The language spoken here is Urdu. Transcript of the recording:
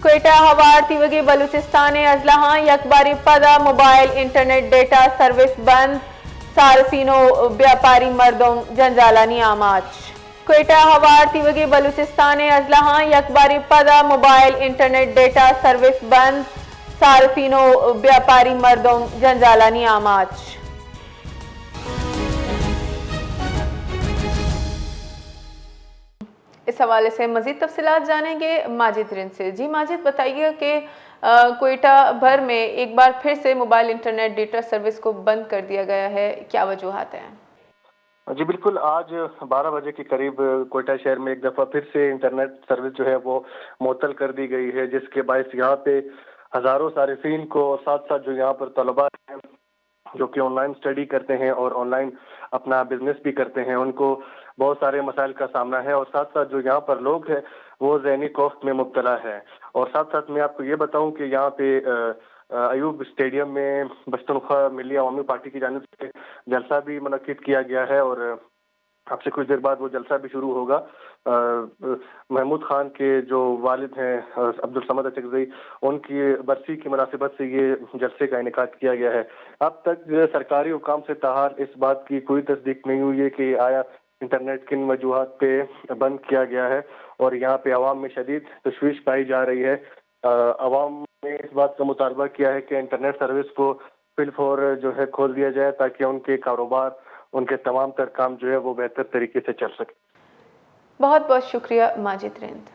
کوئٹہ ہواڑ تیوگی بلوچستان ازلہاں یکباری پدا موبائل انٹرنیٹ ڈیٹا سروس بند صارفین و بیاپاری مردم جنجالانی آماج کوئٹہ ہواڑ تیوگی بلوچستان ازلہاں یکباری پدا موبائل انٹرنیٹ ڈیٹا سروس بند صارفین و بیاپاری مردم جنجالانی آماج اس حوالے سے مزید تفصیلات جانیں گے ماجد رند سے۔ جی ماجد، بتائیے کہ کوئٹہ بھر میں ایک بار پھر سے موبائل انٹرنیٹ ڈیٹا سروس کو بند کر دیا گیا ہے، کیا وجوہات ہیں؟ جی بالکل، آج 12 بجے کے قریب کوئٹہ شہر میں ایک دفعہ پھر سے انٹرنیٹ سروس جو ہے وہ معطل کر دی گئی ہے، جس کے باعث یہاں پہ ہزاروں صارفین کو اور ساتھ ساتھ جو یہاں پر طلباء ہیں جو کہ آن لائن اسٹڈی کرتے ہیں اور آن لائن اپنا بزنس بھی کرتے ہیں، ان کو بہت سارے مسائل کا سامنا ہے، اور ساتھ ساتھ جو یہاں پر لوگ ہیں وہ ذہنی کوفت میں مبتلا ہے۔ اور ساتھ ساتھ میں آپ کو یہ بتاؤں کہ یہاں پہ ایوب اسٹیڈیم میں پشتونخوا ملی عوامی پارٹی کی جانب سے جلسہ بھی منعقد کیا گیا ہے، اور اب سے کچھ دیر بعد وہ جلسہ بھی شروع ہوگا۔ محمود خان کے جو والد ہیں عبدالصمد اچکزئی، ان کی برسی کی مناسبت سے یہ جلسے کا انعقاد کیا گیا ہے۔ اب تک سرکاری حکام سے تاحال اس بات کی کوئی تصدیق نہیں ہوئی ہے کہ آیا انٹرنیٹ کن وجوہات پہ بند کیا گیا ہے، اور یہاں پہ عوام میں شدید تشویش پائی جا رہی ہے۔ عوام نے اس بات کا مطالبہ کیا ہے کہ انٹرنیٹ سروس کو فی الفور جو ہے کھول دیا جائے تاکہ ان کے کاروبار، ان کے تمام تر کام جو ہے وہ بہتر طریقے سے چل سکے۔ بہت بہت شکریہ ماجد رند۔